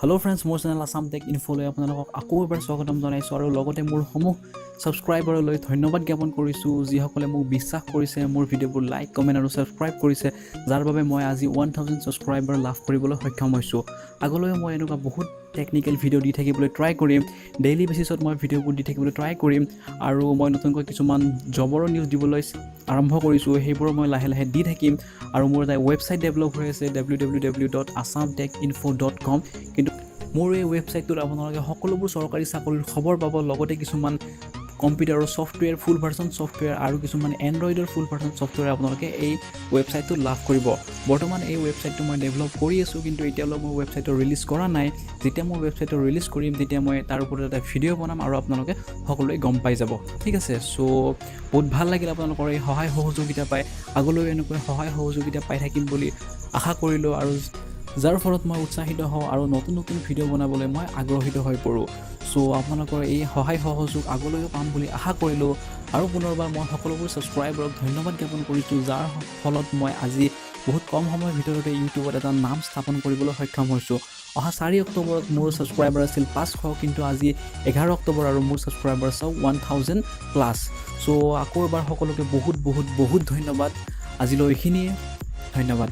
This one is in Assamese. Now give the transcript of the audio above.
হেল্ল' ফ্ৰেণ্ডছ, মোৰ চেনেল আছাম টেক ইনফ'লৈ আপোনালোকক আকৌ এবাৰ স্বাগতম জনাইছোঁ আৰু লগতে মোৰ সমূহ ছাবস্ক্ৰাইবাৰলৈ ধন্যবাদ জ্ঞাপন কৰিছোঁ, যিসকলে মোক বিশ্বাস কৰিছে, মোৰ ভিডিঅ'বোৰ লাইক, কমেণ্ট আৰু ছাবস্ক্ৰাইব কৰিছে, যাৰ বাবে মই আজি 1000 ছাবস্ক্ৰাইবাৰ লাভ কৰিবলৈ সক্ষম হৈছোঁ। আগলৈও মই এনেকুৱা বহুত টেকনিকেল ভিডিঅ' দি থাকিবলৈ ট্ৰাই কৰিম, ডেইলি বেচিছত মই ভিডিঅ'বোৰ দি থাকিবলৈ ট্ৰাই কৰিম আৰু মই নতুনকৈ কিছুমান জবৰো নিউজ দিবলৈ আৰম্ভ কৰিছোঁ, সেইবোৰো মই লাহে লাহে দি থাকিম আৰু মোৰ এটা ৱেবছাইট ডেভেলপ হৈ আছে www.assamtechinfo.com। কিন্তু মোৰ এই ৱেবছাইটটোত আপোনালোকে সকলোবোৰ চৰকাৰী চাকৰিৰ খবৰ পাব, লগতে কিছুমান কম্পিউটাৰৰ ছফ্টৱেৰ, ফুল ভাৰ্চন ছফ্টৱেৰ আৰু কিছুমান এণ্ড্ৰইডৰ ফুল ভাৰ্চন ছফ্টৱেৰ আপোনালোকে এই ৱেবছাইটটোত লাভ কৰিব। বৰ্তমান এই ৱেবছাইটটো মই ডেভেলপ কৰি আছোঁ, কিন্তু এতিয়ালৈ মোৰ ৱেবছাইটটো ৰিলিজ কৰা নাই। যেতিয়া মই ৱেবছাইটটো ৰিলিজ কৰিম তেতিয়া মই তাৰ ওপৰত এটা ভিডিঅ' বনাম আৰু আপোনালোকে সকলোৱে গম পাই যাব। ঠিক আছে, চ' বহুত ভাল লাগিল আপোনালোকৰ এই সহায় সহযোগিতা পাই। আগলৈও এনেকৈ সহায় সহযোগিতা পাই থাকিম বুলি আশা কৰিলোঁ আৰু যাৰ ফলত মই উৎসাহিত হওঁ আৰু নতুন নতুন ভিডিঅ' বনাবলৈ মই আগ্ৰহিত হৈ পৰোঁ। চ' আপোনালোকৰ এই সহায় সহযোগ আগলৈও পাম বুলি আশা কৰিলোঁ আৰু পুনৰবাৰ মই সকলোবোৰ ছাবস্ক্ৰাইবাৰক ধন্যবাদ জ্ঞাপন কৰিছোঁ, যাৰ ফলত মই আজি বহুত কম সময়ৰ ভিতৰতে ইউটিউবত এটা নাম স্থাপন কৰিবলৈ সক্ষম হৈছোঁ। অহা 4 অক্টোবৰত মোৰ ছাবস্ক্ৰাইবাৰ আছিল 500, কিন্তু আজি 11 অক্টোবৰ আৰু মোৰ ছাবস্ক্ৰাইবাৰ চাওক 1000+। চ' আকৌ এবাৰ সকলোকে বহুত বহুত বহুত ধন্যবাদ। আজিলৈ এইখিনিয়ে, ধন্যবাদ।